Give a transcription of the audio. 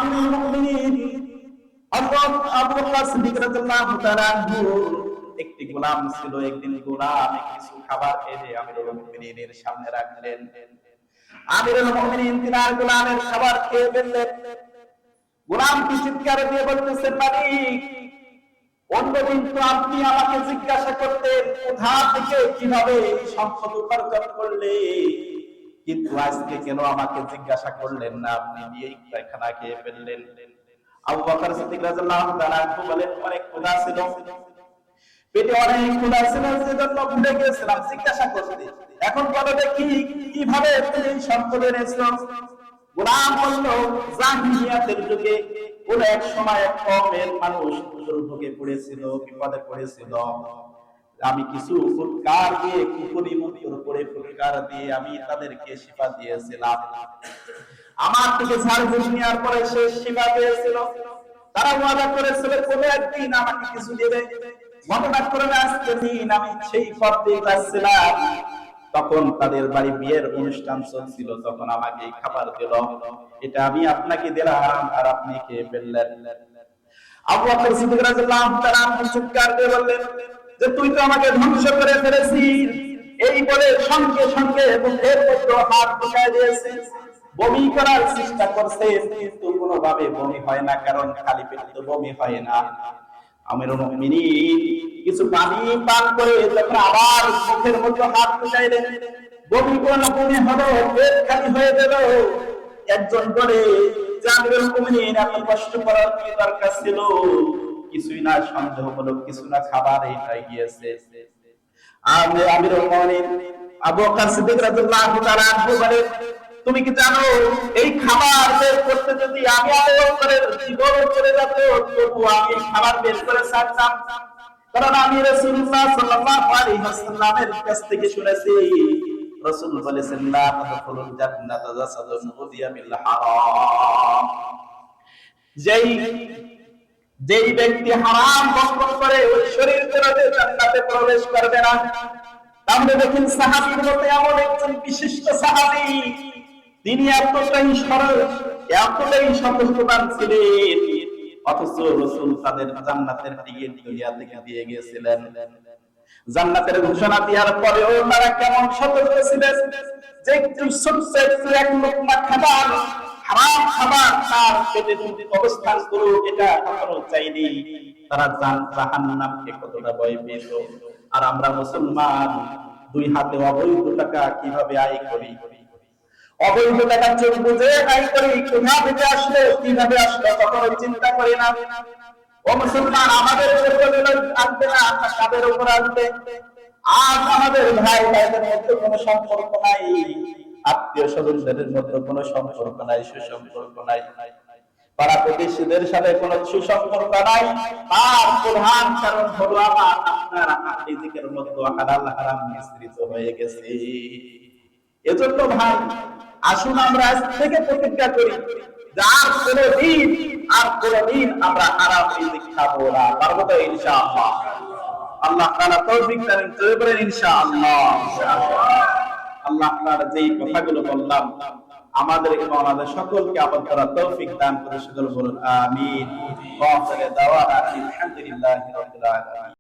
আমিরুল মুমিনিন হযরত আবু বকর সিদ্দিক রাদিয়াল্লাহু তাআলা আনহু একটি গোলাম ছিল। একদিন গোলামে কিছু খাবার এনে আমিরুল মুমিনিনের সামনে রাখলেন। আমিরুল মুমিনিন তিনার গোলামের খাবার খেয়ে ফেললেন। গোলামটি চিৎকার দিয়ে বলতেছে, মালিক, অন্যদিন তো আপনি আমাকে জিজ্ঞাসা করতেন কোথা থেকে কিভাবে সম্পদ উপার্জন করলে, কিন্তু আজকে কেন আমাকে জিজ্ঞাসা করলেন না? আপনি নিয়েই খানা খেয়ে ফেললেন। আবু বকর সিদ্দিক রাদিয়াল্লাহু তাআলা বলেন, অনেক ক্ষুধা ছিল, পেটে অনেক ক্ষুধা ছিল, সেজন্য ভুলে গিয়েছিলাম জিজ্ঞাসা করতে। এখন বলো দেখি কিভাবে তুমি সম্পদ এনেছো? গোলাম বলল, জাহিলিয়াতের যুগে কোন এক সময় এক কওমের মানুষ দুর্ভোগে পড়েছিল, বিপদে পড়েছিল। আমি কিছু ফুৎকার দিয়ে, কুফরি মন্ত্র করে ফুৎকার দিয়ে আমি তাদেরকে শিফা দিয়েছিলাম। আমার থেকে ঝাড়ফুঁক নেওয়ার পরে সে শিফা পেয়েছিল। তারা ওয়াদা করেছিল কোন একদিন আমাকে কিছু দেবে। ঘটনা করে আজকে দিন আমি সেই পথে যাচ্ছিলাম, তখন তাদের বাড়ি বিয়ের অনুষ্ঠান চলছিল, তখন আমাকে খাবার দিল। এটা আমি আপনাকে দিলাম আর আপনি খেয়ে ফেললেন। আবু বকর সিদ্দিক রাদিয়াল্লাহু তাআলা চিৎকার দিয়ে বললেন যে, তুই তো আমাকে ধ্বংস করে ফেলেছিস। এই বলে সঙ্গে সঙ্গে মুখের মধ্যে হাত ঢুকিয়ে দিয়েছিস। বমি করার চেষ্টা করছে, কিন্তু কোনোভাবে বমি হয় না, কারণ খালি পেটে তো বমি হয় না। আমিরুল মুমিনিন কিছু পানি পান করে যখন আবার মুখের মধ্যে হাত ঢুকাইলেন, বমি করলো, বমি হলো, পেট খালি হয়ে গেল। একজন করে আমিরুল মুমিনিন এত কষ্ট করার কি দরকার ছিল? কিছুই না, সন্দেহ হলো কিছু না, খাবার এটাই গিয়েছে। আমিরুল মুমিনিন আবু বকর সিদ্দিক রাদিয়াল্লাহু তাআলা বলে, তুমি কি জানো এই খাবার বের করতে যদি আমি আবু বকরের জীবন চলে যেত, তবু আমি খাবার বের করে ছাড়তাম। কারণ আমি রাসূলুল্লাহ সাল্লাল্লাহু আলাইহি ওয়াসাল্লামের কাছ থেকে শুনেছি, রাসূল বলেছেন, লা তাদখুলুল জান্নাতা জাসাদুন উদিয়া বিল হারাম। যেই ব্যক্তি হারাম ভক্ষণ করে ওই শরীর কোনদিন জান্নাতে প্রবেশ করবে না। তাহলে দেখুন, সাহাবীর মধ্যে এমন একজন বিশিষ্ট সাহাবী, তিনি এতটাই সরল, এতটাই সতর্কবান ছিলেন, অথচ রাসূল তাদের জান্নাতের টিকিট দুনিয়া থেকে দিয়ে গিয়েছিলেন। জান্নাতের ঘোষণা দেওয়ার পরেও তারা কেমন সতর্ক ছিলেন যে একটু ছোট্ট একটু এক লোকমা খাবার, হারাম খাবার তার পেটে যদি অবস্থান করুক, এটা কখনো চাইনি। তারা জাহান্নামকে কতটা ভয় পেত। আর আমরা মুসলমান দুই হাতে অবৈধ টাকা কিভাবে আয় করি, অবৈধ টাকা চোখ বুঝে আয় করি, কোথা থেকে আসলে কিভাবে আসলে কখনো চিন্তা করি না। ও মুসলমান, আমাদের উপর আসবে না, তাদের উপর আসবে। আজ আমাদের ভাই ভাইদের মধ্যে কোনো সম্পর্ক নাই, আত্মীয় স্বজনদের মধ্যে কোনো সম্পর্ক নাই, সুসম্পর্ক নাই, পাড়া প্রতিবেশীদের সাথে কোনো সুসম্পর্ক নাই। তার প্রধান কারণ হলো আপনার রিজিকের মধ্যে হালাল হারাম মিশ্রিত হয়ে গেছে। এজন্য ভাই, আসুন আমরা আজ থেকে প্রতিজ্ঞা করি যে আর কোনদিন আমরা হারাম রিজিক খাবো না। পারবো তো ইনশাআল্লাহ? আল্লাহ তাআলা তৌফিক দান করেন ইনশাআল্লাহ। আল্লাহ তাআলা যেই কথাগুলো বললাম আমাদের এবং আমাদের সকলকে আমল করার তৌফিক দান করে, সকল বলুন আমিন। ওয়া আখিরু দাওয়ানা আলহামদুলিল্লাহি রাব্বিল আলামিন।